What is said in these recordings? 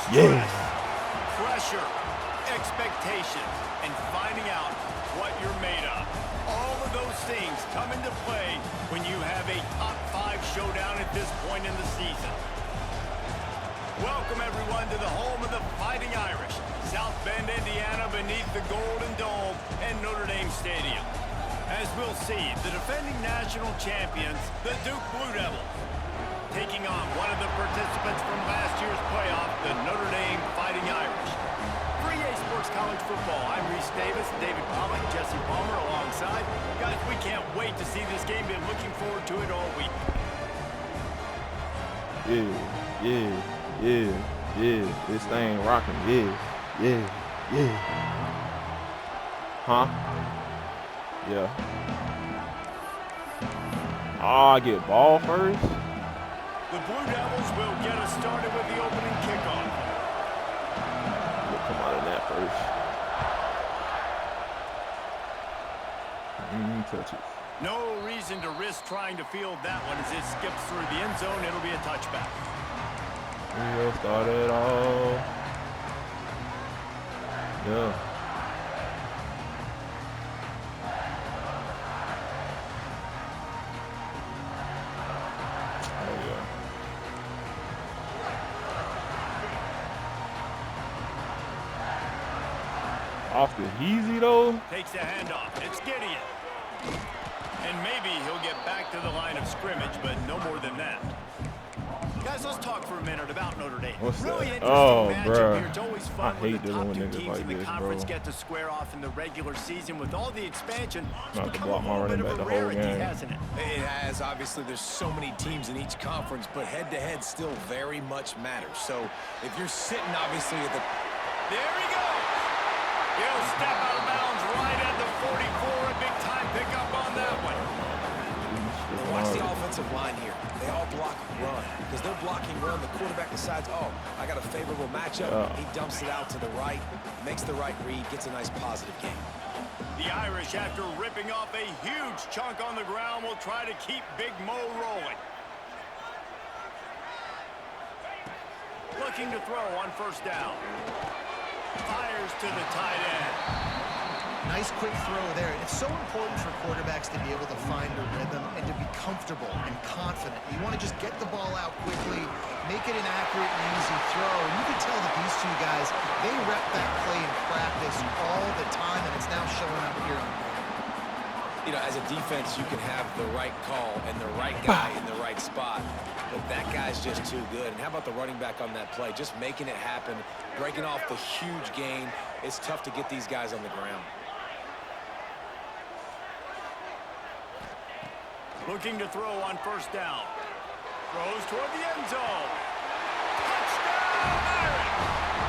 Stress, Yeah. pressure, expectations, and finding out what you're made of. All of those things come into play when you have a top 5 showdown at this point in the season. Welcome, everyone, to the home of the Fighting Irish, South Bend, Indiana, beneath the Golden Dome and Notre Dame Stadium. As we'll see, the defending national champions, the Duke Blue Devils, taking on one of the participants from last year's playoff, the Notre Dame Fighting Irish. For EA Sports College Football, I'm Reese Davis, David Pollack, Jesse Palmer alongside. Guys, we can't wait to see this game. Been looking forward to it all week. Yeah. This thing rocking. Yeah. Huh? Yeah. Oh, I get ball first. The Blue Devils will get us started with the opening kickoff. We'll come out of that first. Touch it. No reason to risk trying to field that one as it skips through the end zone. It'll be a touchback. We'll start it all. Yeah. Off the easy though. Takes the handoff. It's Gideon. And maybe he'll get back to the line of scrimmage, but no more than that. Guys, let's talk for a minute about Notre Dame. What's really that? interesting matchup matchup here. here. It's always fun I when hate the dealing top with two niggas teams like in the this, conference bro. get to square off in the regular season. With all the expansion, it's Not to become block a my little bit running of back a the whole rarity, game. hasn't it? It has. Obviously, there's so many teams in each conference, but head-to-head still very much matters. So if you're sitting, obviously, at the... There he goes. He'll step out of bounds right at the 44. A big-time pickup on that one. And watch the offensive line here. They all block run. Because they're blocking run, the quarterback decides, oh, I got a favorable matchup. Yeah. He dumps it out to the right, makes the right read, gets a nice positive gain. The Irish, after ripping off a huge chunk on the ground, will try to keep Big Mo rolling. Looking to throw on first down. Fires to the tight end. Nice quick throw there. It's so important for quarterbacks to be able to find a rhythm and to be comfortable and confident. You want to just get the ball out quickly, make it an accurate and easy throw. And you can tell that these two guys, they rep that play in practice all the time, and it's now showing up here on the field. You know, as a defense, you can have the right call and the right guy in the right spot. But that guy's just too good. And how about the running back on that play? Just making it happen, breaking off the huge gain. It's tough to get these guys on the ground. Looking to throw on first down. Throws toward the end zone. Touchdown, Irish!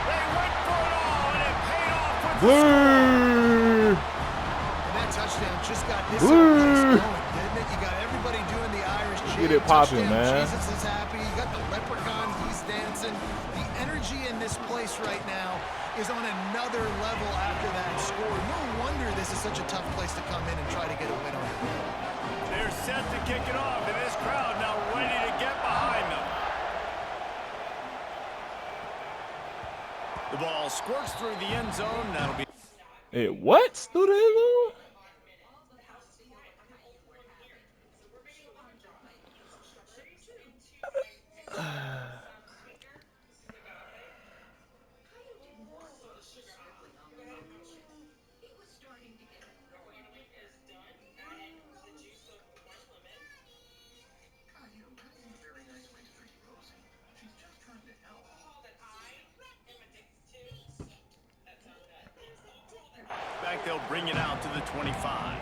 They went for it all, and it paid off with the score. And that touchdown just got this place going, didn't it? You got everybody doing the Irish cheer. Get it popping, man. Jesus is happy. You got the leprechaun. He's dancing. The energy in this place right now is on another level after that score. No wonder this is such a tough place to come in and try to get a win on the road. They're set to kick it off, and this crowd now ready to get behind them. The ball squirts through the end zone. That'll be... Hey, what? Through the end zone? Back, they'll bring it out to the 25.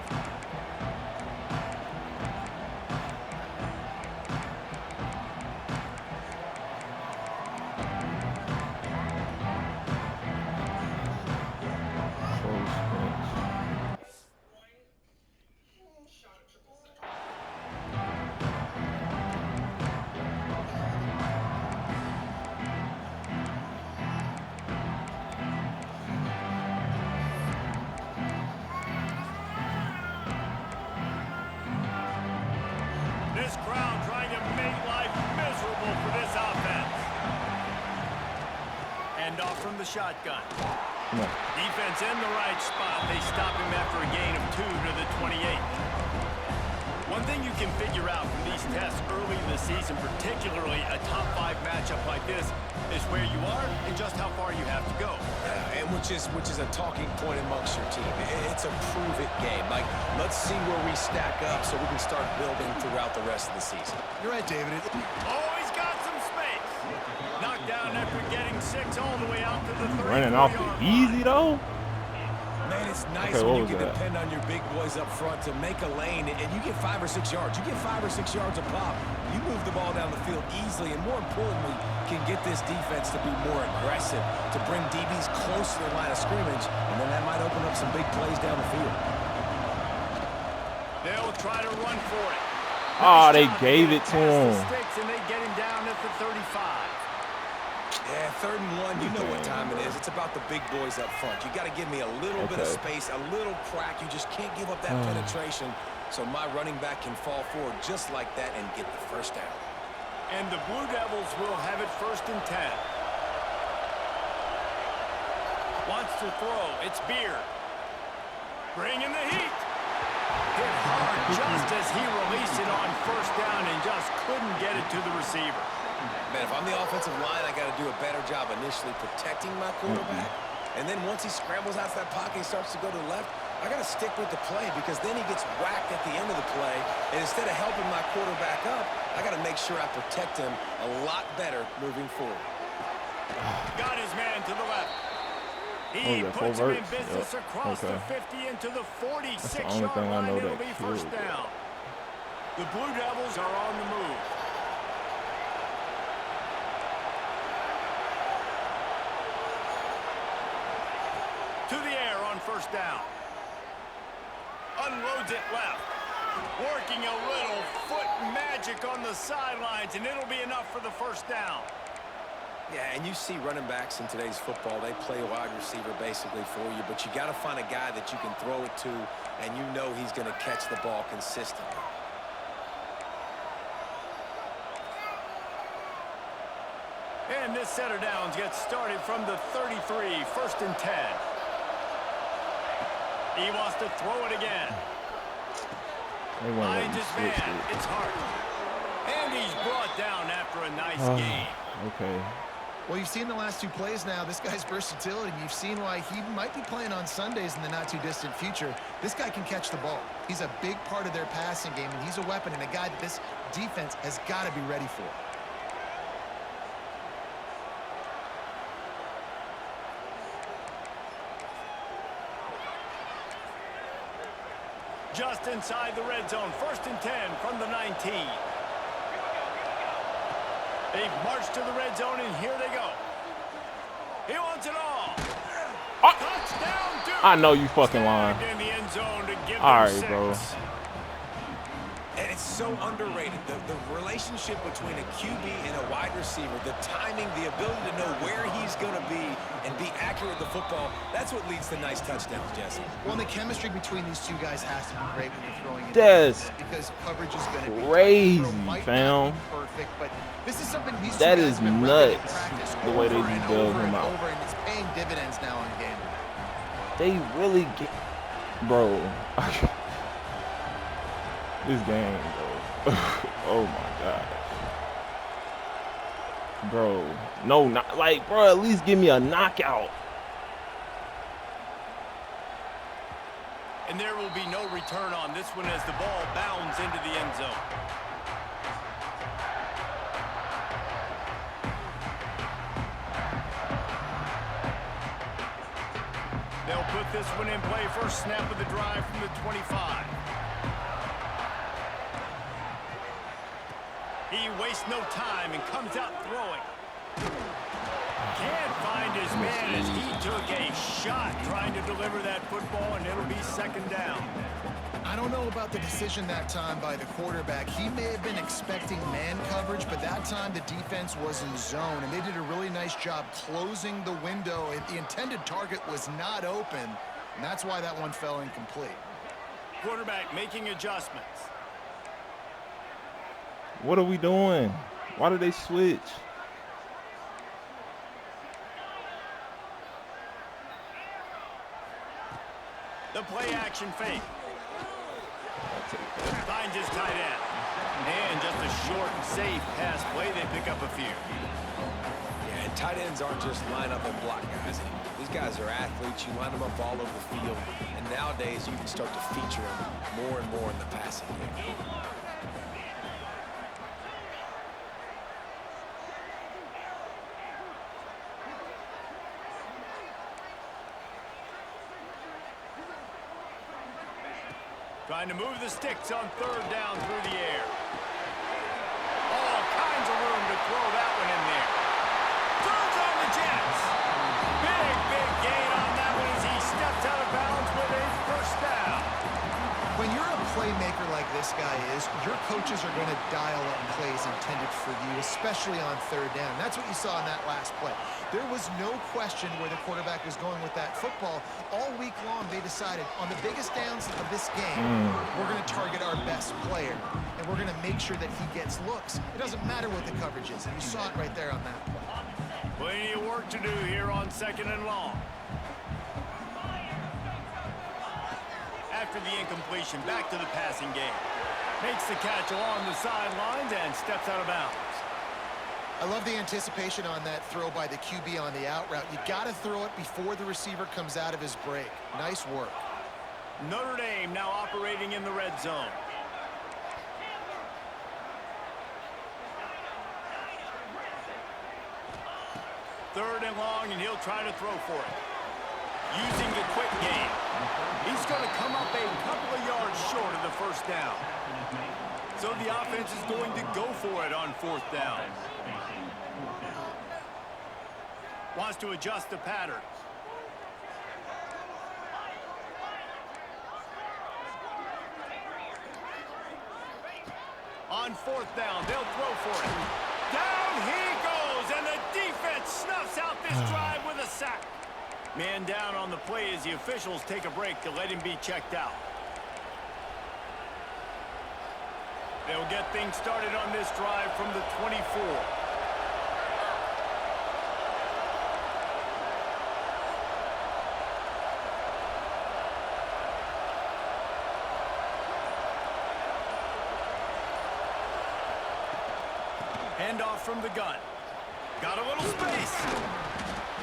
Handoff from the shotgun. Come on. Defense in the right spot. They stop him after a gain of 2 to the 28. One thing you can figure out from these tests early in the season, particularly a top 5 matchup like this, is where you are and just how far you have to go. And which is a talking point amongst your team. It's a prove-it game. Like, let's see where we stack up so we can start building throughout the rest of the season. You're right, David. Oh, he's got some space. Knocked down after getting 6 all the way out to the 3. Running off the easy though. Man, it's nice Okay, when you what can was that? depend on your big boys up front to make a lane, and you get 5 or 6 yards. You get 5 or 6 yards a pop. You move the ball down the field easily, and more importantly, can get this defense to be more aggressive, to bring DBs close to the line of scrimmage, and then that might open up some big plays down the field. They'll try to run for it. Oh, they Nice job gave getting it to past the him. sticks, and they get him down at the 35. Yeah, 3rd and 1, you know what time it is. It's about the big boys up front. You got to give me a little bit of Okay. space, a little crack. You just can't give up that penetration, so my running back can fall forward just like that and get the first down. And the Blue Devils will have it 1st and 10. Wants to throw. It's Beard. Bringing the heat. Hit hard just as he released it on 1st down and just couldn't get it to the receiver. Man, if I'm the offensive line, I got to do a better job initially protecting my quarterback. And then once he scrambles out of that pocket and starts to go to the left, I got to stick with the play because then he gets whacked at the end of the play. And instead of helping my quarterback up, I got to make sure I protect him a lot better moving forward. Got his man to the left. What He was that, puts full him in verts? business Yep. across Okay. the 50 into the That's the only 46-yard thing I line. know It'll that be killed 1st that. down. The Blue Devils are on the move. To the air on 1st down. Unloads it left. Working a little foot magic on the sidelines, and it'll be enough for the 1st down. Yeah, and you see running backs in today's football, they play a wide receiver basically for you, but you got to find a guy that you can throw it to, and you know he's going to catch the ball consistently. And this set of downs gets started from the 33, 1st and 10. He wants to throw it again. They won't let Finds me his switch man. it. It's Hart. And he's brought down after a nice game. Okay. Well, you've seen the last 2 plays now. This guy's versatility. You've seen why he might be playing on Sundays in the not-too-distant future. This guy can catch the ball. He's a big part of their passing game, and he's a weapon and a guy that this defense has got to be ready for. Just inside the red zone. 1st and 10 from the 19. They've marched to the red zone, and here they go. He wants it all. Touchdown, Duke. I know you fucking lying. Snagged in the end zone to give All them right, bro. 6. And it's so underrated, the relationship between a QB and a wide receiver, the timing, the ability to know where he's going to be and be accurate with the football, that's what leads to nice touchdowns, Jesse. Well, the chemistry between these 2 guys has to be great when you're throwing it. That's because coverage is going to be crazy, tough. Throw might fam. not be perfect, but this is something these 2 That guys is have been working in nuts, practice the way they over be and building over him and out. over, and it's paying dividends now on game. They really get, bro. This game, bro. Oh my god, bro. No, not like, bro. At least give me a knockout. And there will be no return on this one as the ball bounds into the end zone. They'll put this one in play. First snap of the drive from the 25. He wastes no time and comes out throwing. Can't find his man as he took a shot trying to deliver that football, and it'll be 2nd down. I don't know about the decision that time by the quarterback. He may have been expecting man coverage, but that time the defense was in zone, and they did a really nice job closing the window. The intended target was not open, and that's why that one fell incomplete. Quarterback making adjustments. What are we doing? Why did they switch? The play action fake. Finds his tight end. And just a short, safe pass play. They pick up a few. Yeah, and tight ends aren't just line up and block guys anymore. These guys are athletes. You line them up all over the field. And nowadays, you can start to feature them more and more in the passing game. Trying to move the sticks on third down through the air. All kinds of room to throw that one in there. Throws on the Jets. Big gain on that one as he steps out of bounds with a first down. When you're a playmaker like this guy is, your coaches are going to dial up plays intended for you, especially on third down. That's what you saw in that last play. There was no question where the quarterback was going with that football. All week long, they decided on the biggest downs of this game, we're going to target our best player, and we're going to make sure that he gets looks. It doesn't matter what the coverage is, and you saw it right there on that play. Plenty of work to do here on 2nd and long. After the incompletion, back to the passing game. Makes the catch along the sidelines and steps out of bounds. I love the anticipation on that throw by the QB on the out route. You got to throw it before the receiver comes out of his break. Nice work. Notre Dame now operating in the red zone. Third and long, and he'll try to throw for it. Using the quick game. He's going to come up a couple of yards short of the first down. So the offense is going to go for it on 4th down. Wants to adjust the pattern. On 4th down, they'll throw for it. Down he goes, and the defense snuffs out this drive with a sack. Man down on the play as the officials take a break to let him be checked out. They'll get things started on this drive from the 24. Handoff from the gun. Got a little space.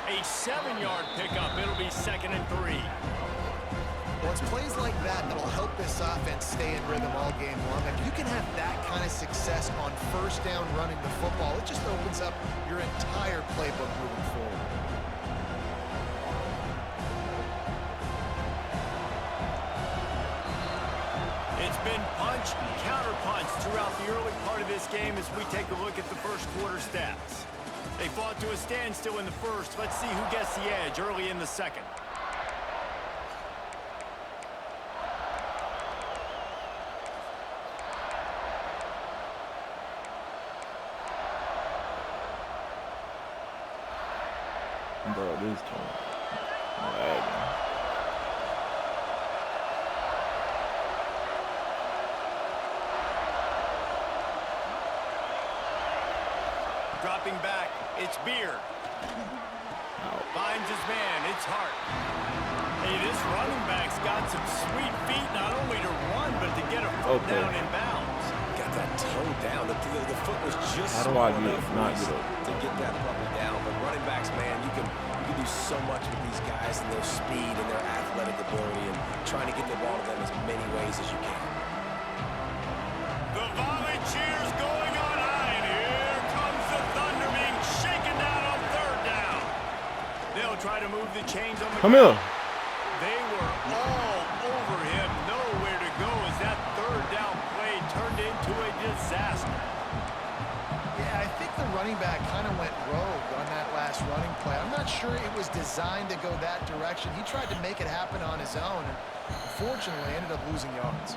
A 7-yard pickup. It'll be 2nd and 3. Well, it's plays like that that'll help this offense stay in rhythm all game long. If you can have that kind of success on 1st down running the football, it just opens up your entire playbook moving forward. It's been punch, counter-punch throughout the early part of this game as we take a look at the first quarter stats. They fought to a standstill in the first. Let's see who gets the edge early in the second. Bro, this time. Lagging. Dropping back, it's Beard. Finds his man, it's Hart. Hey, this running back's got some sweet feet, not only to run, but to get a foot down in bounds. Got that toe down. The foot was just How do I small get enough not waist get it? to get that puppy down. But running backs, man, you can do so much with these guys and their speed and their athletic ability and trying to get the ball to them as many ways as you can. The volley cheers going on high, and here comes the Thunder being shaken down on 3rd down. They'll try to move the chains on the Come here. They were all over him, nowhere to go as that 3rd down play turned into a disaster. Yeah, I think the running back kind of went rogue on that last running play. I'm not sure it was designed to go that direction. He tried to make it happen on his own, and unfortunately ended up losing yards.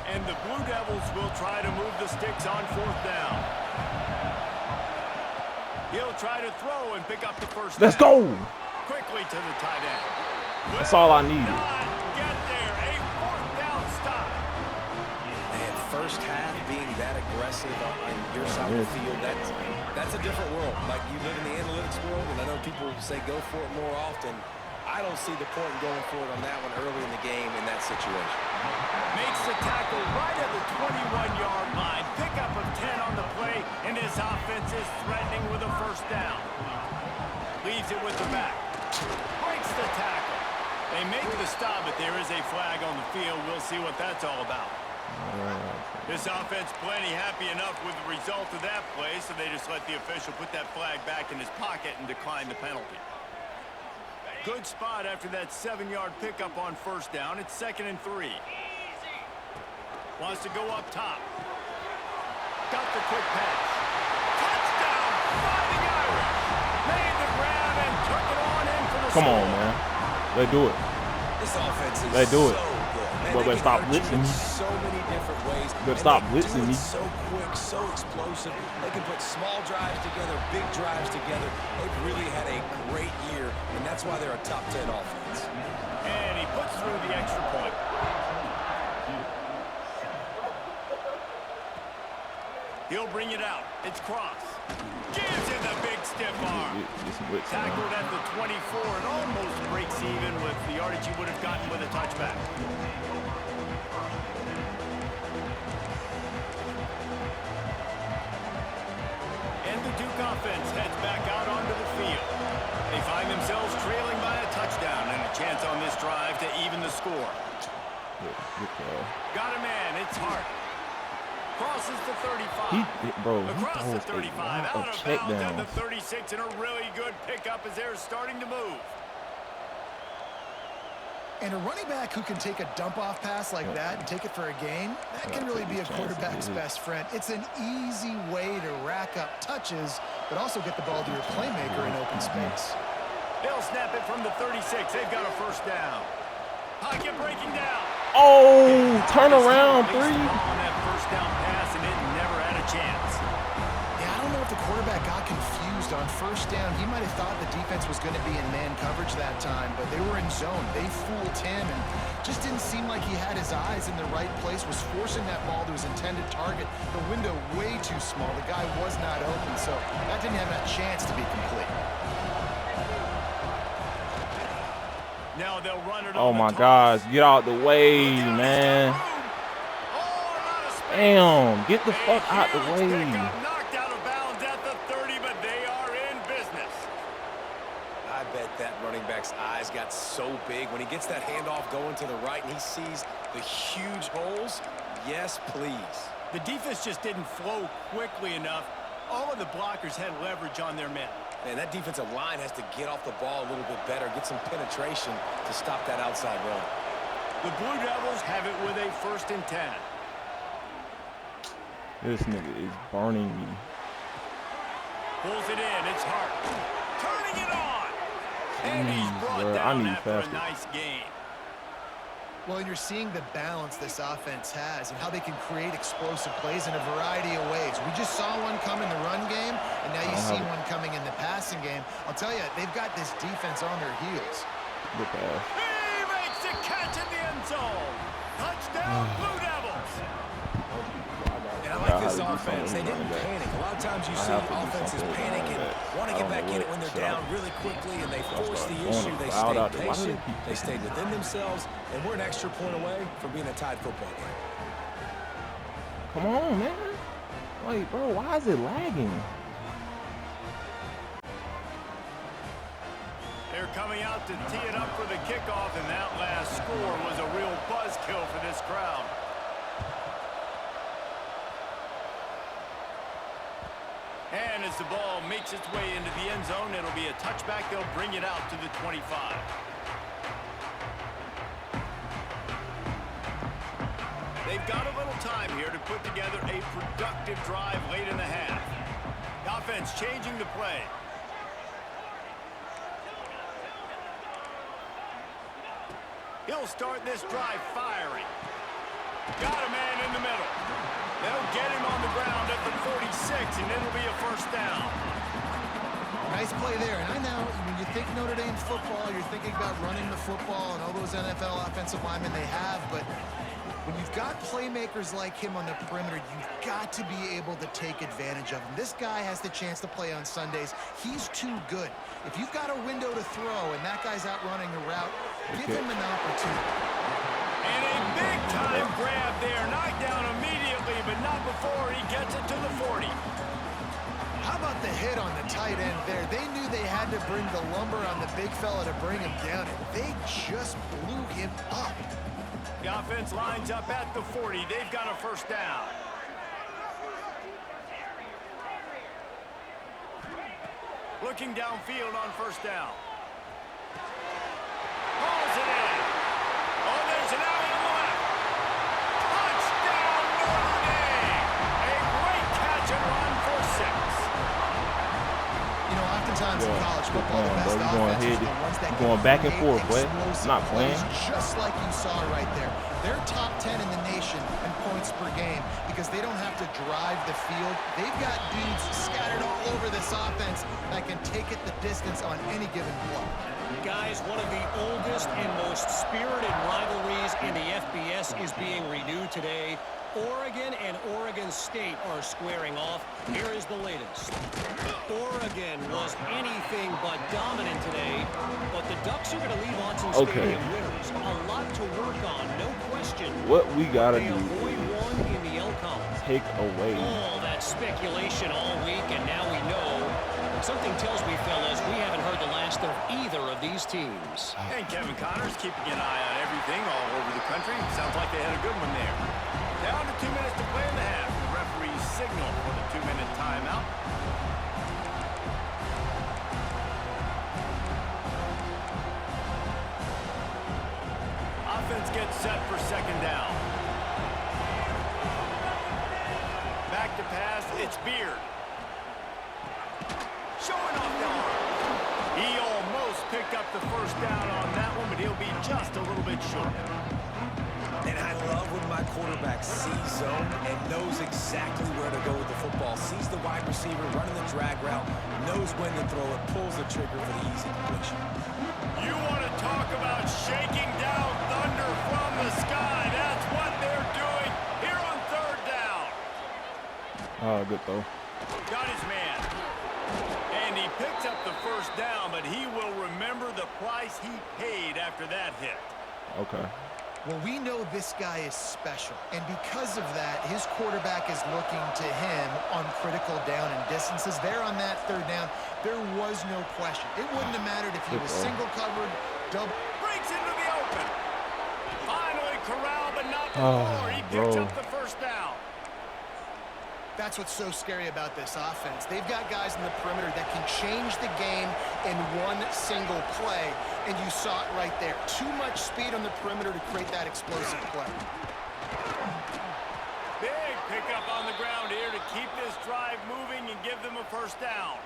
And the Blue Devils will try to move the sticks on 4th down. He'll try to throw and pick up the first Let's down. go. Quickly to the tight end. That's all I needed. Not get there. A 4th down stop. Man, first half being that aggressive on your side of the field, that's a different world. Like, you live in the analytics world, and I know people say go for it more often. I don't see the point in going for it on that one early in the game in that situation. Makes the tackle right at the 21-yard line. Pickup of 10 on the play, and his offense is threatening with a first down. Leaves it with the back. Breaks the tackle. They make the stop, but there is a flag on the field. We'll see what that's all about. This offense plenty happy enough with the result of that play, so they just let the official put that flag back in his pocket and decline the penalty. Good spot after that 7-yard pickup on first down. It's 2nd and 3. Wants to go up top. Got the quick pass. Touchdown, Fighting Irish. Made the grab and took it on in for the Come score. on, man. They do it. This offense is They do it. so good. Man, But they better can stop hurt you blitzing in me. so many different ways. Better and stop they blitzing do me. it so quick, so explosive. They can put small drives together, big drives together. They've really had a great year, and that's why they're a top 10 offense. And he puts through the extra point. He'll bring it out. It's Cross. Gives it the big stiff arm. Tackled at the 24 and almost breaks even with the yardage he would have gotten with a touchback. And the Duke offense heads back out onto the field. They find themselves trailing by a touchdown and a chance on this drive to even the score. Got a man. It's Hart. Crosses the 35. Across the 35. Out of bounds at the 36. And a really good pickup as they're starting to move. And a running back who can take a dump-off pass like that and take it for a gain, that can really be a quarterback's best friend. It's an easy way to rack up touches, but also get the ball to your playmaker in open space. They'll snap it from the 36. They've got a first down. Pocket breaking down. Oh, turn around, 3. On that first down pass, and it never had a chance. Yeah, I don't know if the quarterback got confused on first down. He might have thought the defense was going to be in man coverage that time, but they were in zone. They fooled him and just didn't seem like he had his eyes in the right place, was forcing that ball to his intended target. The window way too small. The guy was not open, so that didn't have a chance to be complete. Now they'll run it Oh on my the gosh, get out the way, man. Damn, get the fuck out the way. Knocked out of bounds at the 30, but they are in business. I bet that running back's eyes got so big when he gets that handoff going to the right and he sees the huge holes. Yes, please. The defense just didn't flow quickly enough. All of the blockers had leverage on their men. Man, that defensive line has to get off the ball a little bit better, get some penetration to stop that outside run. The Blue Devils have it with a 1st and 10. This nigga is burning me. Pulls it in. It's Hart. Turning it on. And he's brought I down need after faster. a nice gain. Well, and you're seeing the balance this offense has and how they can create explosive plays in a variety of ways. We just saw one come in the run game, and now you see one coming in the passing game. I'll tell you, they've got this defense on their heels. Good pass. He makes a catch in the end zone. Touchdown, Blue Devils. And I like this offense. They didn't panic. A lot of times you see offenses panic and want to get back in it when they're down really quickly, and they force the issue. They stayed patient. They stayed within themselves, and we're an extra point away from being a tied football game. Come on, man. Like, bro, why is it lagging? They're coming out to tee it up for the kickoff, and that last score was a real buzzkill for this crowd. And as the ball makes its way into the end zone, it'll be a touchback. They'll bring it out to the 25. They've got a little time here to put together a productive drive late in the half. The offense changing the play. He'll start this drive firing. Got a man in the middle. They'll get him on the ground at the 46, and it'll be a first down. Nice play there. And I know when you think Notre Dame football, you're thinking about running the football and all those NFL offensive linemen they have, but When you've got playmakers like him on the perimeter, you've got to be able to take advantage of him. This guy has the chance to play on Sundays. He's too good. If you've got a window to throw and that guy's out running a route, give him an opportunity. And a big-time grab there. Knocked down immediately, but not before he gets it to the 40. How about the hit on the tight end there? They knew they had to bring the lumber on the big fella to bring him down, and they just blew him up. The offense lines up at the 40. They've got a first down. Looking downfield on first down. Hauls it in. Oh, there's an alley on the left. Touchdown, Notre Dame. A great catch and run for 6. You know, oftentimes in college football, the best offenses are the ones that going back and forth, boy. Not playing. Just like you saw right there. They're top 10 in the nation in points per game because they don't have to drive the field. They've got dudes scattered all over this offense that can take it the distance on any given play. Guys, one of the oldest and most spirited rivalries in the FBS is being renewed today. Oregon and Oregon State are squaring off. Here is the latest. Oregon was anything but dominant today, but the Ducks are going to leave Autzen Stadium winners. A lot to work on, no question. What we got to do avoid one in the Elcon. Take away. All that speculation all week, and now we know. But something tells me, fellas, we haven't heard the last of either of these teams. And Kevin Connors keeping an eye on everything all over the country. Sounds like they had a good one there. Down to 2 minutes to play in the half. The referee signal for the 2-minute timeout. Offense gets set for second down. Back to pass, it's Beard. Showing off the arm. He almost picked up the first down on that one, but he'll be just a little bit short. And I love when my quarterback sees zone and knows exactly where to go with the football. Sees the wide receiver running the drag route, knows when to throw it, pulls the trigger for the easy completion. You want to talk about shaking down thunder from the sky. That's what they're doing here on third down. Oh, good throw. Got his man. And he picks up the first down, but he will remember the price he paid after that hit. Okay. Well, we know this guy is special, and because of that, his quarterback is looking to him on critical down and distances. There on that third down, there was no question. It wouldn't have mattered if he was single covered, double. Breaks into the open. Finally corralled, but not before he picks up the first down. That's what's so scary about this offense. They've got guys in the perimeter that can change the game in one single play, and you saw it right there. Too much speed on the perimeter to create that explosive play. Big pickup on the ground here to keep this drive moving and give them a first down.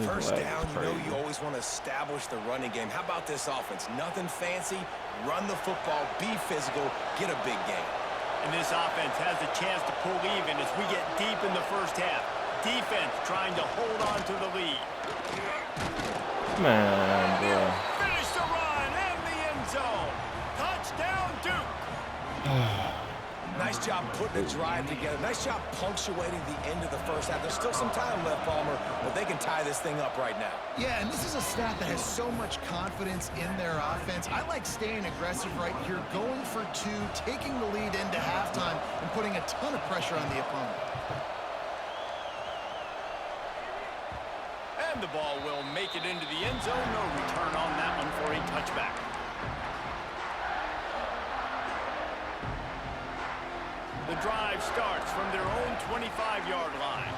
First down, you know you always want to establish the running game. How about this offense? Nothing fancy. Run the football, be physical, get a big game. And this offense has a chance to pull even as we get deep in the first half. Defense trying to hold on to the lead. Man, bro. Finish the run and the end zone. Touchdown, Duke. Nice job putting the drive together. Nice job punctuating the end of the first half. There's still some time left, Palmer, but they can tie this thing up right now. Yeah, and this is a staff that has so much confidence in their offense. I like staying aggressive right here, going for two, taking the lead into halftime, and putting a ton of pressure on the opponent. And the ball will make it into the end zone. No return on that one for a touchback. The drive starts from their own 25-yard line.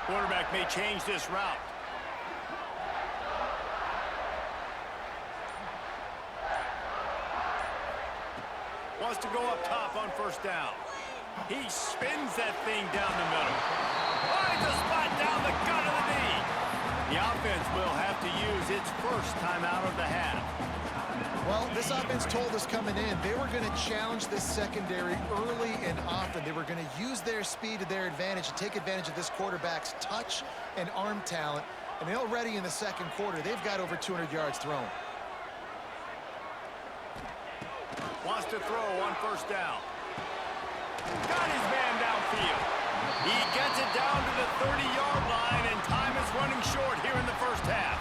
Quarterback may change this route. Wants to go up top on first down. He spins that thing down the middle. Finds a spot down the gut of the knee. The offense will have to use its first timeout of the half. Well, this offense told us coming in they were going to challenge this secondary early and often. They were going to use their speed to their advantage and take advantage of this quarterback's touch and arm talent. And already in the second quarter, they've got over 200 yards thrown. wants to throw on first down. Got his man downfield. He gets it down to the 30-yard line, and time is running short here in the first half.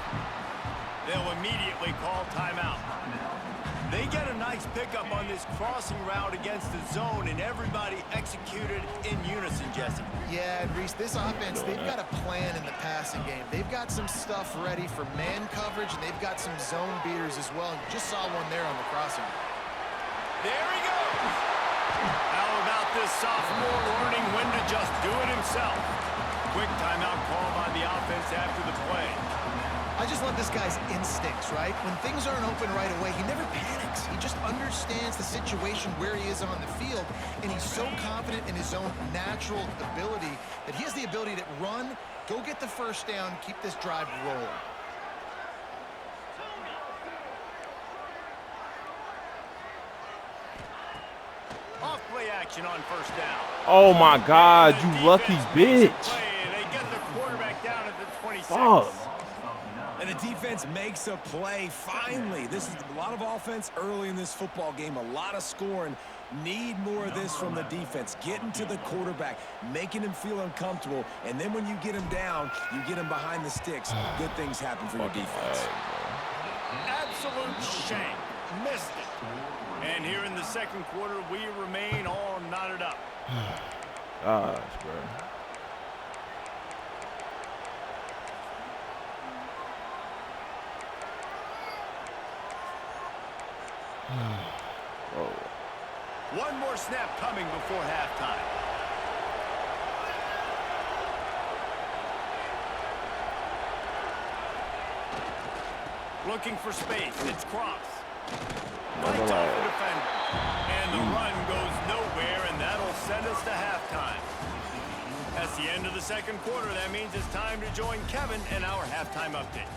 They'll immediately call timeout. They get a nice pickup on this crossing route against the zone, and everybody executed in unison, Jesse. Yeah, and Reese, this offense, they've got a plan in the passing game. They've got some stuff ready for man coverage, and they've got some zone beaters as well. You just saw one there on the crossing route. There he goes. How about this sophomore learning when to just do it himself? Quick timeout call by the offense after the play. I just love this guy's instincts, right? When things aren't open right away, he never panics. He just understands the situation where he is on the field, and he's so confident in his own natural ability that he has the ability to run, go get the first down, keep this drive rolling. Off play action on first down. Oh my God, you lucky bitch. They get the quarterback down at the 26. Fuck. And the defense makes a play, finally. This is a lot of offense early in this football game, a lot of scoring. Need more of this from the defense. Getting to the quarterback, making him feel uncomfortable, and then when you get him down, you get him behind the sticks. Good things happen for your defense. Absolute shank. Missed it. And here in the second quarter, we remain all knotted up. Gosh, bro. One more snap coming before halftime. Looking for space. It's Cross. Right off the defender. And the run goes nowhere, and that'll send us to halftime. That's the end of the second quarter. That means it's time to join Kevin in our halftime update.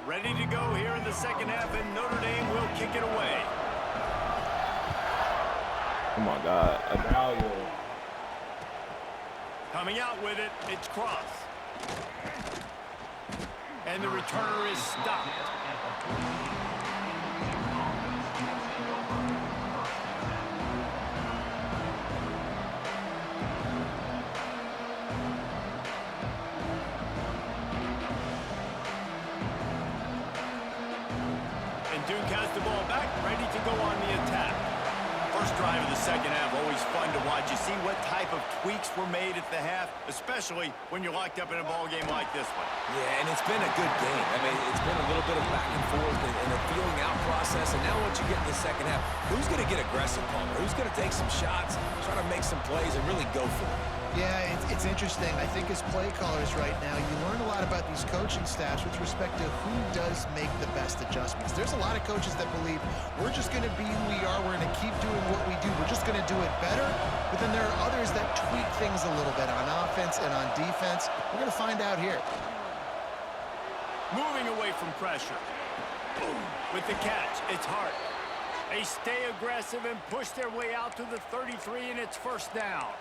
Ready to go here in the second half, and Notre Dame will kick it away. Oh my God. Adalia. Coming out with it, it's Cross. And the returner is stopped. And Duke has the ball back, ready to go on the attack. First drive of the second half, always fun to watch. You see what type of tweaks were made at the half, especially when you're locked up in a ball game like this one. Yeah, and it's been a good game. I mean, it's been a little bit of back and forth and a feeling out process. And now once you get in the second half, who's going to get aggressive, Palmer? Who's going to take some shots, try to make some plays, and really go for it? Yeah, it's interesting. I think as play callers right now, you learn a lot about these coaching staffs with respect to who does make the best adjustments. There's a lot of coaches that believe we're just going to be who we are. We're going to keep doing what we do. We're just going to do it better. But then there are others that tweak things a little bit on offense and on defense. We're going to find out here. Moving away from pressure. With the catch, it's Hart. They stay aggressive and push their way out to the 33, and it's first down.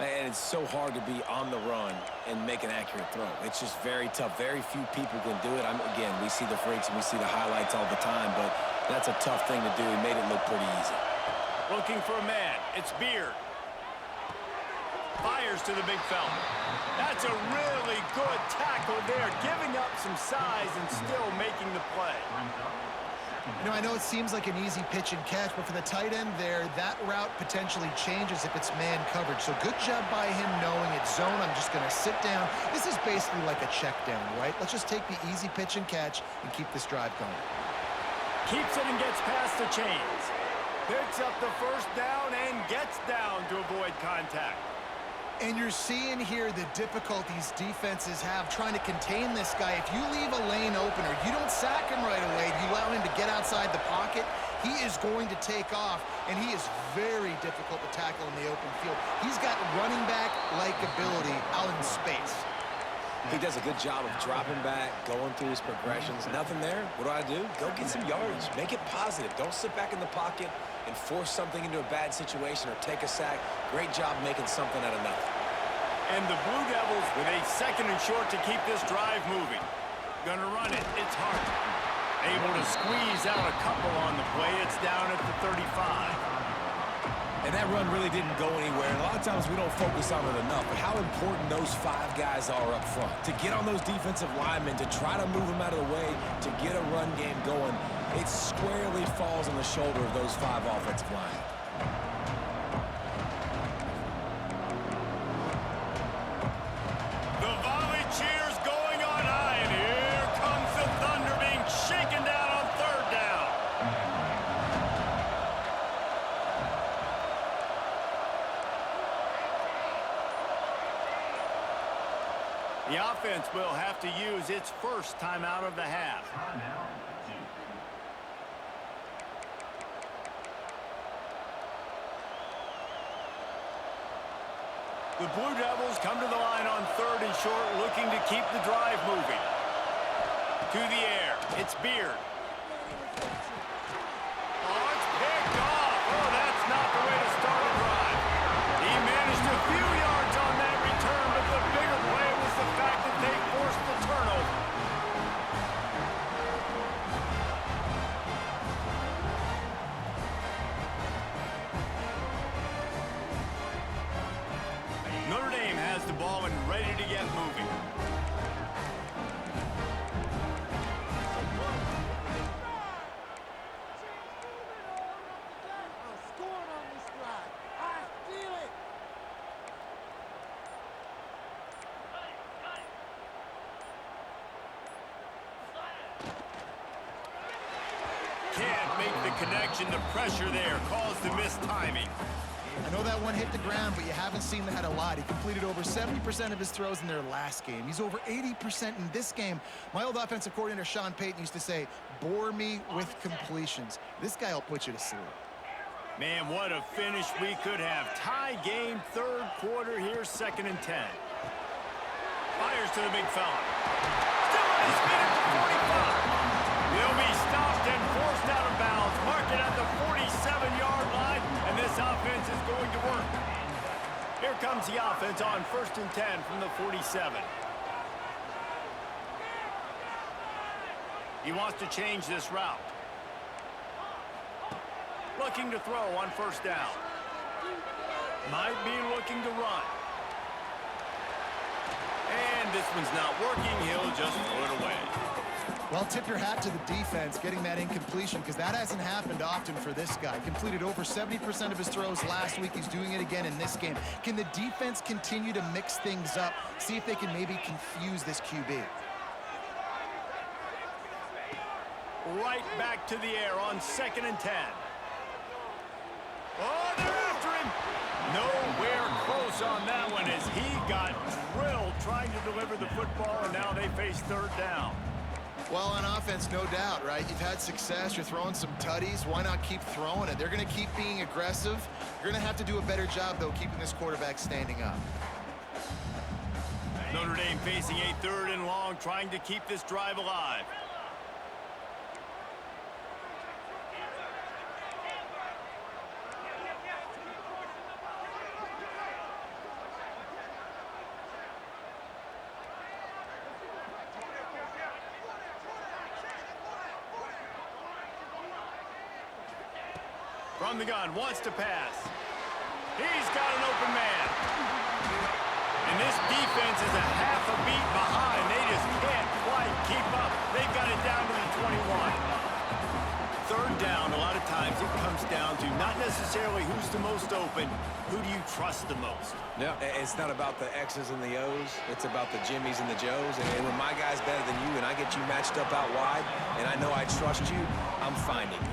And it's so hard to be on the run and make an accurate throw. It's just very tough. Very few people can do it. Again, we see the freaks and we see the highlights all the time, but that's a tough thing to do. He made it look pretty easy. Looking for a man. It's Beard. Fires to the big fella. That's a really good tackle there, giving up some size and still making the play. You know, I know it seems like an easy pitch and catch, but for the tight end there, that route potentially changes if it's man coverage. So good job by him knowing it's zone. I'm just going to sit down. This is basically like a check down, right? Let's just take the easy pitch and catch and keep this drive going. Keeps it and gets past the chains. Picks up the first down and gets down to avoid contact. And you're seeing here the difficulties defenses have trying to contain this guy. If you leave a lane open or you don't sack him right away, you allow him to get outside the pocket, he is going to take off, and he is very difficult to tackle in the open field. He's got running back-like ability out in space. He does a good job of dropping back, going through his progressions. Nothing there. What do? Go get some yards. Make it positive. Don't sit back in the pocket and force something into a bad situation or take a sack. Great job making something out of nothing. And the Blue Devils with a second and short to keep this drive moving. Gonna run it. It's Hart. Able to squeeze out a couple on the play. It's down at the 35. And that run really didn't go anywhere. And a lot of times we don't focus on it enough, but how important those 5 guys are up front. To get on those defensive linemen, to try to move them out of the way, to get a run game going, it squarely falls on the shoulder of those 5 offensive linemen. The volley cheers going on high, and here comes the Thunder being shaken down on 3rd down. The offense will have to use its first timeout of the half. The Blue Devils come to the line on 3rd and short, looking to keep the drive moving. To the air, it's Beard. Oh, it's picked off. Oh, that's not the way to start a drive. He managed a few yards on that return, but the bigger play was the fact that they forced the turnover. Notre Dame has the ball and ready to get moving. Can't make the connection. The pressure there caused the missed timing. I know that one hit the ground, but you haven't seen that a lot. He completed over 70% of his throws in their last game. He's over 80% in this game. My old offensive coordinator, Sean Payton, used to say, bore me with completions. This guy will put you to sleep. Man, what a finish we could have. Tie game, 3rd quarter here, 2nd and 10. Fires to the big fella. Still on his feet at the 45. He'll be stopped and forced out of bounds. Mark it at the 47-yard line, and this offense is going to work. Here comes the offense on 1st and 10 from the 47. He wants to change this route. Looking to throw on 1st down. Might be looking to run. And this one's not working. He'll just throw it away. Well, tip your hat to the defense getting that incompletion, because that hasn't happened often for this guy. Completed over 70% of his throws last week. He's doing it again in this game. Can the defense continue to mix things up? See if they can maybe confuse this QB. Right back to the air on 2nd and 10. Oh, they're after him. Nowhere close on that one as he got drilled trying to deliver the football, and now they face 3rd down. Well, on offense, no doubt, right? You've had success. You're throwing some tutties. Why not keep throwing it? They're going to keep being aggressive. You're going to have to do a better job, though, keeping this quarterback standing up. Notre Dame facing a 3rd and long, trying to keep this drive alive. From the gun, wants to pass. He's got an open man. And this defense is a half a beat behind. They just can't quite keep up. They've got it down to the 21. 3rd down, a lot of times it comes down to not necessarily who's the most open, who do you trust the most? Yeah, it's not about the X's and the O's. It's about the Jimmys and the Joes. And when my guy's better than you and I get you matched up out wide and I know I trust you, I'm finding you.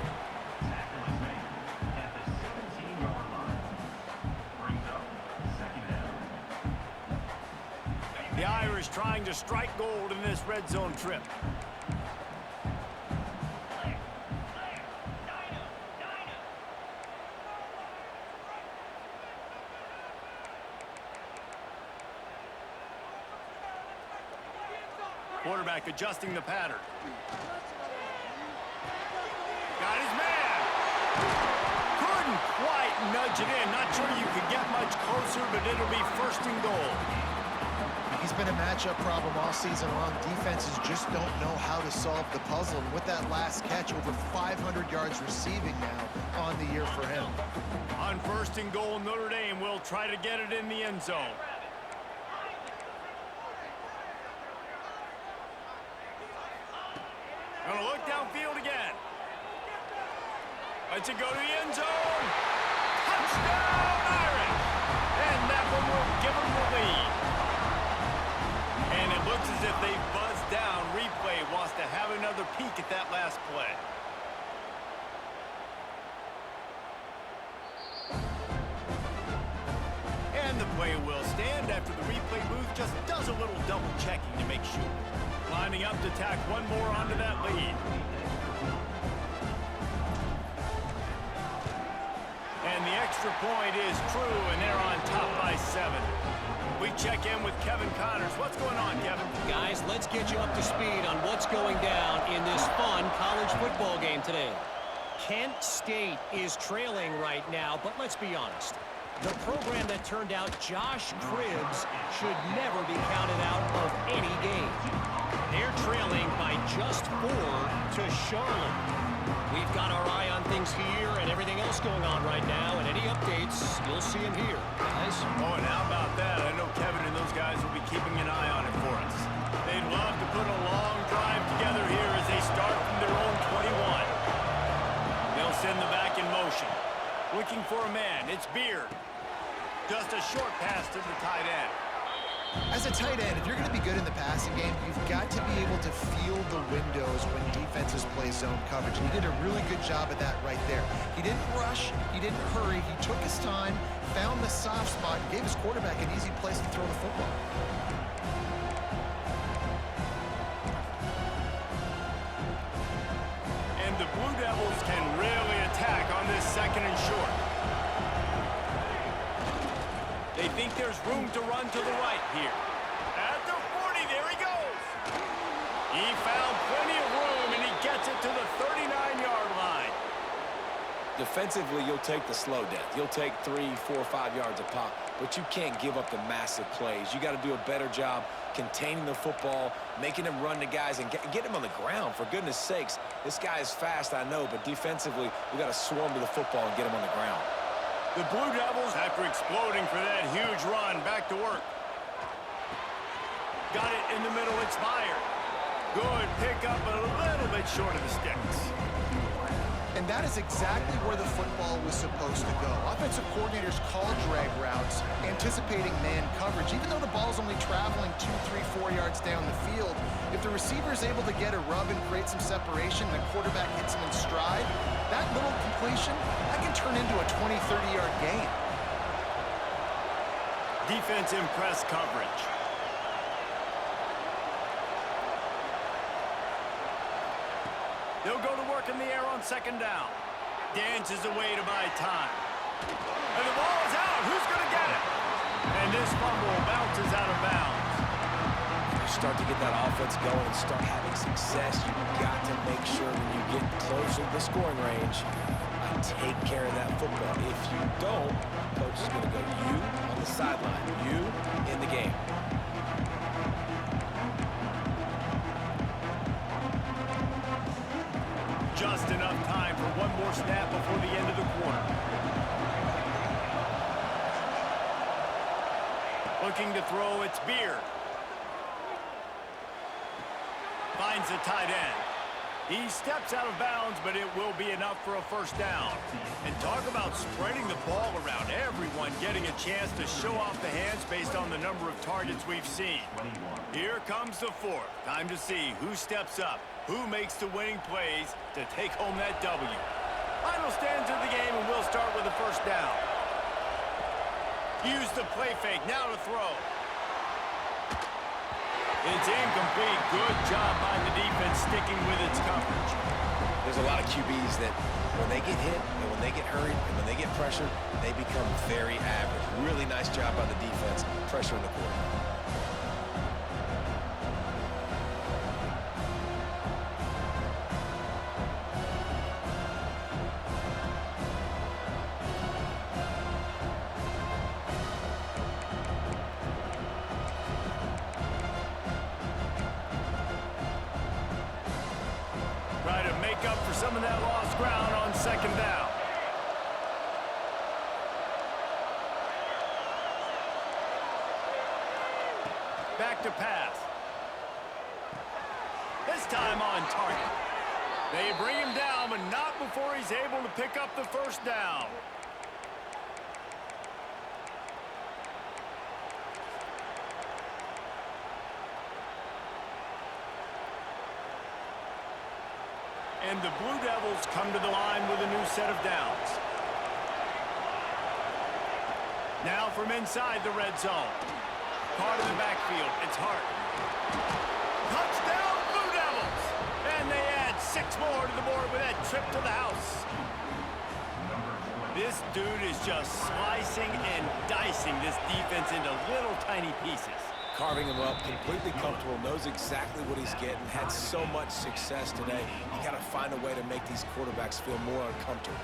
The Irish trying to strike gold in this red zone trip. Quarterback adjusting the pattern. Got his man. Couldn't quite nudge it in. Not sure you could get much closer, but it'll be 1st and goal. He's been a matchup problem all season long. Defenses just don't know how to solve the puzzle. And with that last catch, over 500 yards receiving now on the year for him. On 1st and goal, Notre Dame will try to get it in the end zone. Gonna look downfield again. Lets it go to the end zone. Touchdown, Irish! And that one will give them the lead. And it looks as if they buzzed down. Replay wants to have another peek at that last play. And the play will stand after the replay booth just does a little double checking to make sure. Lining up to tack one more onto that lead. And the extra point is true, and they're on top by 7. We check in with Kevin Connors. What's going on, Kevin? Guys, let's get you up to speed on what's going down in this fun college football game today. Kent State is trailing right now, but let's be honest. The program that turned out Josh Cribbs should never be counted out of any game. They're trailing by just 4 to Charlotte. We've got our eye on things here and everything else going on right now, and any updates, you'll see them here, guys. Oh, and how about that? I know Kevin and those guys will be keeping an eye on it for us. They'd love to put a long drive together here as they start from their own 21. They'll send the back in motion. Looking for a man. It's Beard. Just a short pass to the tight end. As a tight end, if you're going to be good in the passing game, you've got to be able to feel the windows when defenses play zone coverage. And he did a really good job of that right there. He didn't rush. He didn't hurry. He took his time, found the soft spot, and gave his quarterback an easy place to throw the football. And the Blue Devils can really attack on this 2nd and short. They think there's room to run to the right here. At the 40, there he goes. He found plenty of room, and he gets it to the 39-yard line. Defensively, you'll take the slow death. You'll take 3, 4, 5 yards a pop, but you can't give up the massive plays. You got to do a better job containing the football, making him run to guys, and get him on the ground. For goodness sakes, this guy is fast, I know, but defensively, we got to swarm to the football and get him on the ground. The Blue Devils, after exploding for that huge run, back to work. Got it in the middle, expired. Good pickup, but a little bit short of the sticks. And that is exactly where the football was supposed to go. Offensive coordinators call drag routes, anticipating man coverage. Even though the ball's only traveling 2, 3, 4 yards down the field, if the receiver is able to get a rub and create some separation, the quarterback hits him in stride, that little completion, that can turn into a 20, 30-yard gain. Defense in press coverage. They'll go to work in the air on 2nd down. Dances away to buy time. And the ball is out. Who's going to get it? And this fumble bounces out of bounds. You start to get that offense going and start having success, you've got to make sure when you get closer to the scoring range, you take care of that football. If you don't, coach is going to go you on the sideline, you in the game. Just enough time for one more snap before the end of the quarter. Looking to throw, it's Beard. Finds the tight end. He steps out of bounds, but it will be enough for a 1st down. And talk about spreading the ball around. Everyone getting a chance to show off the hands based on the number of targets we've seen. Here comes the 4th. Time to see who steps up, who makes the winning plays to take home that W. Final stands of the game, and we'll start with the 1st down. Use the play fake, now to throw. It's incomplete. Good job by the defense sticking with its coverage. There's a lot of QBs that when they get hit and when they get hurried and when they get pressured, they become very average. Really nice job by the defense, pressuring the quarterback. some of that lost ground on second down. Back to pass. This time on target. They bring him down, but not before he's able to pick up the first down. And the Blue Devils come to the line with a new set of downs. Now from inside the red zone. Part of the backfield, it's Hart. Touchdown, Blue Devils! And they add 6 more to the board with that trip to the house. This dude is just slicing and dicing this defense into little tiny pieces. Carving him up, completely comfortable, knows exactly what he's getting, had so much success today. You got to find a way to make these quarterbacks feel more uncomfortable.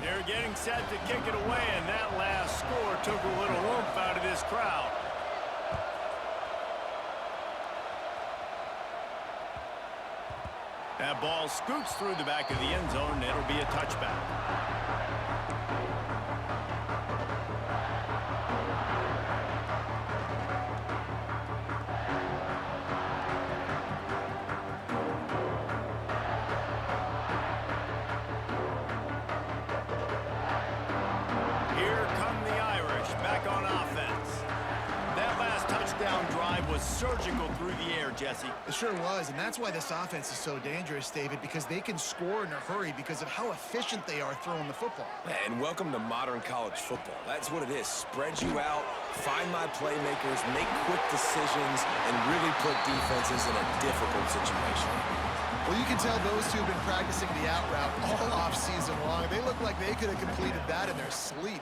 They're getting set to kick it away, and that last score took a little oomph out of this crowd. That ball scoots through the back of the end zone, and it'll be a touchback. Here come the Irish back on offense. That last touchdown drive was surgical through the air, Jesse. It sure was, and that's why this offense is so dangerous, David, because they can score in a hurry because of how efficient they are throwing the football. And welcome to modern college football. That's what it is. Spread you out, find my playmakers, make quick decisions, and really put defenses in a difficult situation. Well, you can tell those two have been practicing the out route all off season long. They look like they could have completed that in their sleep.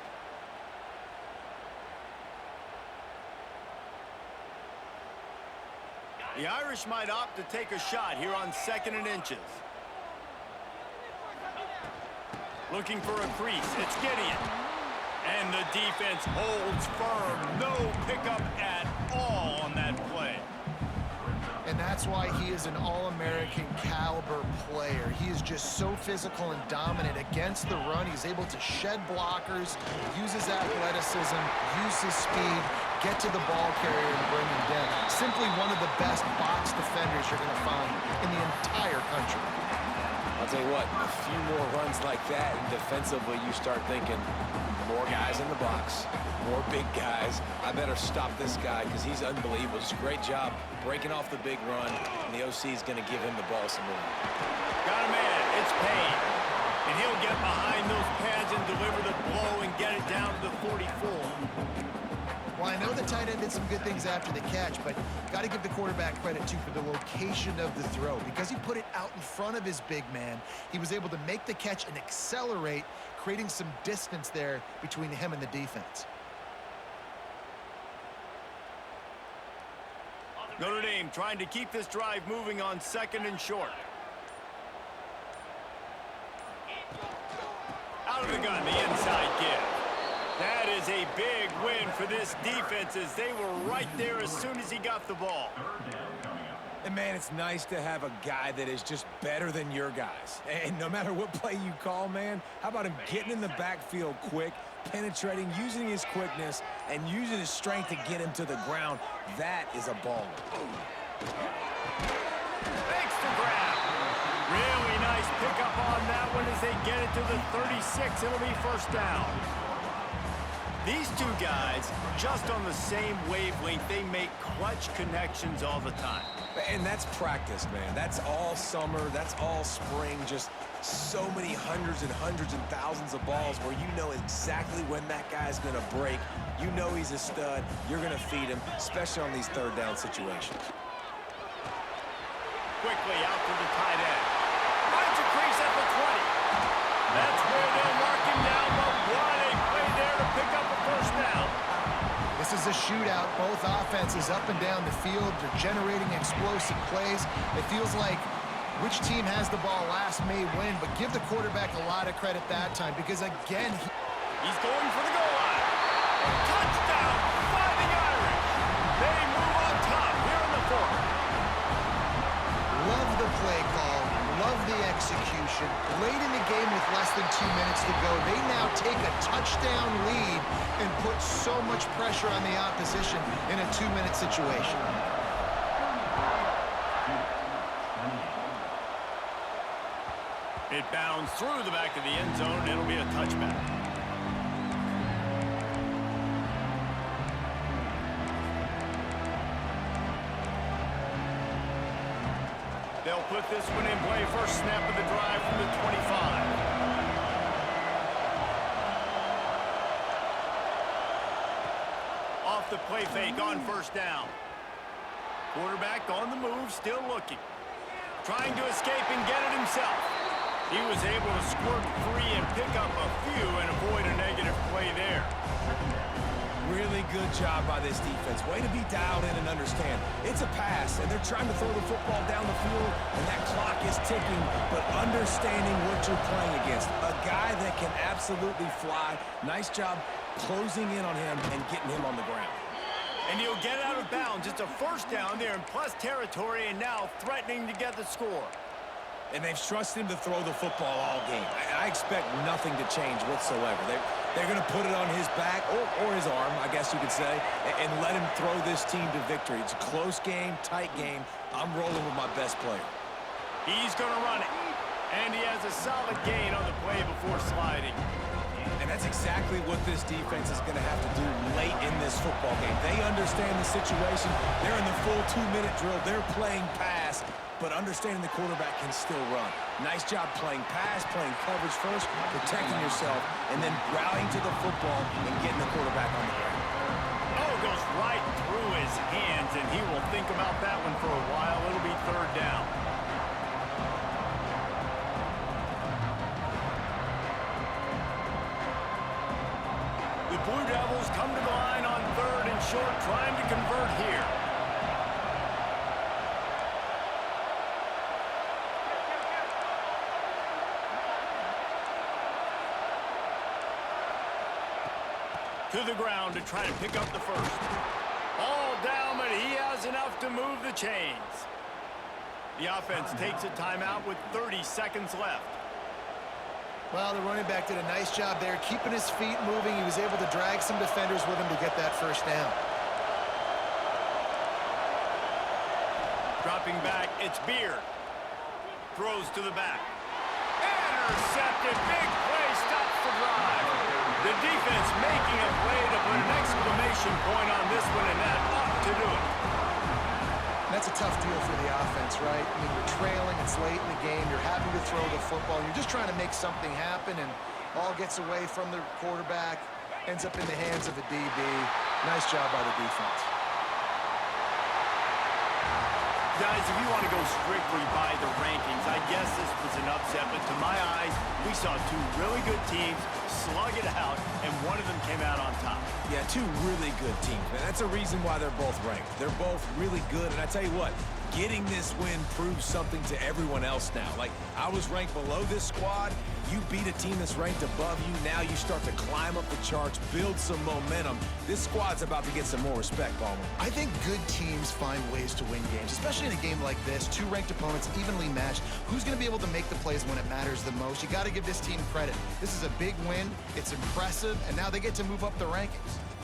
The Irish might opt to take a shot here on 2nd and inches. Looking for a crease. It's Gideon. And the defense holds firm. No pickup at all on that play. And that's why he is an All-American caliber player. He is just so physical and dominant against the run. He's able to shed blockers, use his athleticism, use his speed, get to the ball carrier and bring him down. Simply one of the best box defenders you're going to find in the entire country. I'll tell you what, a few more runs like that, and defensively you start thinking, more guys in the box, more big guys. I better stop this guy because he's unbelievable. It's a great job breaking off the big run, and the OC is going to give him the ball some more. Got a man. It's Payne. And he'll get behind those pads and deliver the blow and get it down to the 44. Well, I know the tight end did some good things after the catch, but got to give the quarterback credit, too, for the location of the throw. Because he put it out in front of his big man, he was able to make the catch and accelerate, creating some distance there between him and the defense. Notre Dame trying to keep this drive moving on 2nd and short. Out of the gun, the inside give. That is a big win for this defense as they were right there as soon as he got the ball. And, man, it's nice to have a guy that is just better than your guys. And no matter what play you call, man, how about him getting in the backfield quick, penetrating, using his quickness, and using his strength to get him to the ground? That is a baller. Thanks to grab. Really nice pickup on that one as they get it to the 36. It'll be first down. These two guys, just on the same wavelength, they make clutch connections all the time. And that's practice, man. That's all summer. That's all spring. Just so many hundreds and thousands of balls where you know exactly when that guy's going to break. You know he's a stud. You're going to feed him, especially on these third down situations. Quickly out to the tight end. Finds a crease at the 20. That's where they'll mark him down, but what a play there to pick up a first down. This is a shootout. Both offenses up and down the field. They're generating explosive plays. It feels like which team has the ball last may win, but give the quarterback a lot of credit that time because, again, He's going for the goal line. Touchdown, Fighting Irish. They move on top here in the fourth. Love the play call. Love the execution. Late in the game with less than 2 minutes to go, they now take a touchdown lead and put so much pressure on the opposition in a 2-minute situation. It bounds through the back of the end zone. It'll be a touchback. They'll put this one in play. First snap of the drive from the 25. Off the play fake on first down. Quarterback on the move, still looking. Trying to escape and get it himself. He was able to squirt free and pick up a few and avoid a negative play there. Really good job by this defense. Way to be dialed in and understand. It's a pass, and they're trying to throw the football down the field, and that clock is ticking, but understanding what you're playing against. A guy that can absolutely fly. Nice job closing in on him and getting him on the ground. And he'll get out of bounds. It's a first down there in plus territory, and now threatening to get the score. And they've trusted him to throw the football all game. I expect nothing to change whatsoever. They're going to put it on his back, or his arm, I guess you could say, and let him throw this team to victory. It's a close game, tight game. I'm rolling with my best player. He's going to run it. And he has a solid gain on the play before sliding. And that's exactly what this defense is going to have to do late in this football game. They understand the situation. They're in the full 2-minute drill. They're playing pass, but understanding the quarterback can still run. Nice job playing pass, playing coverage first, protecting yourself, and then rallying to the football and getting the quarterback on the ground. Oh, it goes right through his hands, and he will think about that one for a while. It'll be third down. The Blue Devils come to the line on third and short, trying to convert here. To the ground to try to pick up the first. All down, but he has enough to move the chains. The offense takes a timeout with 30 seconds left. Well, the running back did a nice job there, keeping his feet moving. He was able to drag some defenders with him to get that first down. Dropping back, it's Beard. Throws to the back. Intercepted, big play, stops the drive. The defense making a play to put an exclamation point on this one, and that ought to do it. That's a tough deal for the offense, right? I mean, you're trailing, it's late in the game, you're having to throw the football, you're just trying to make something happen, and ball gets away from the quarterback, ends up in the hands of a DB. Nice job by the defense. Guys, if you want to go strictly by the rankings, I guess this was an upset, but to my eyes, we saw two really good teams slug it out, and one of them came out on top. Yeah, two really good teams, man. That's a reason why they're both ranked. They're both really good, and I tell you what, getting this win proves something to everyone else now. Like, I was ranked below this squad. You beat a team that's ranked above you. Now you start to climb up the charts, build some momentum. This squad's about to get some more respect, Palmer. I think good teams find ways to win games, especially in a game like this. Two ranked opponents evenly matched. Who's going to be able to make the plays when it matters the most? You got to give this team credit. This is a big win. It's impressive, and now they get to move up the rankings.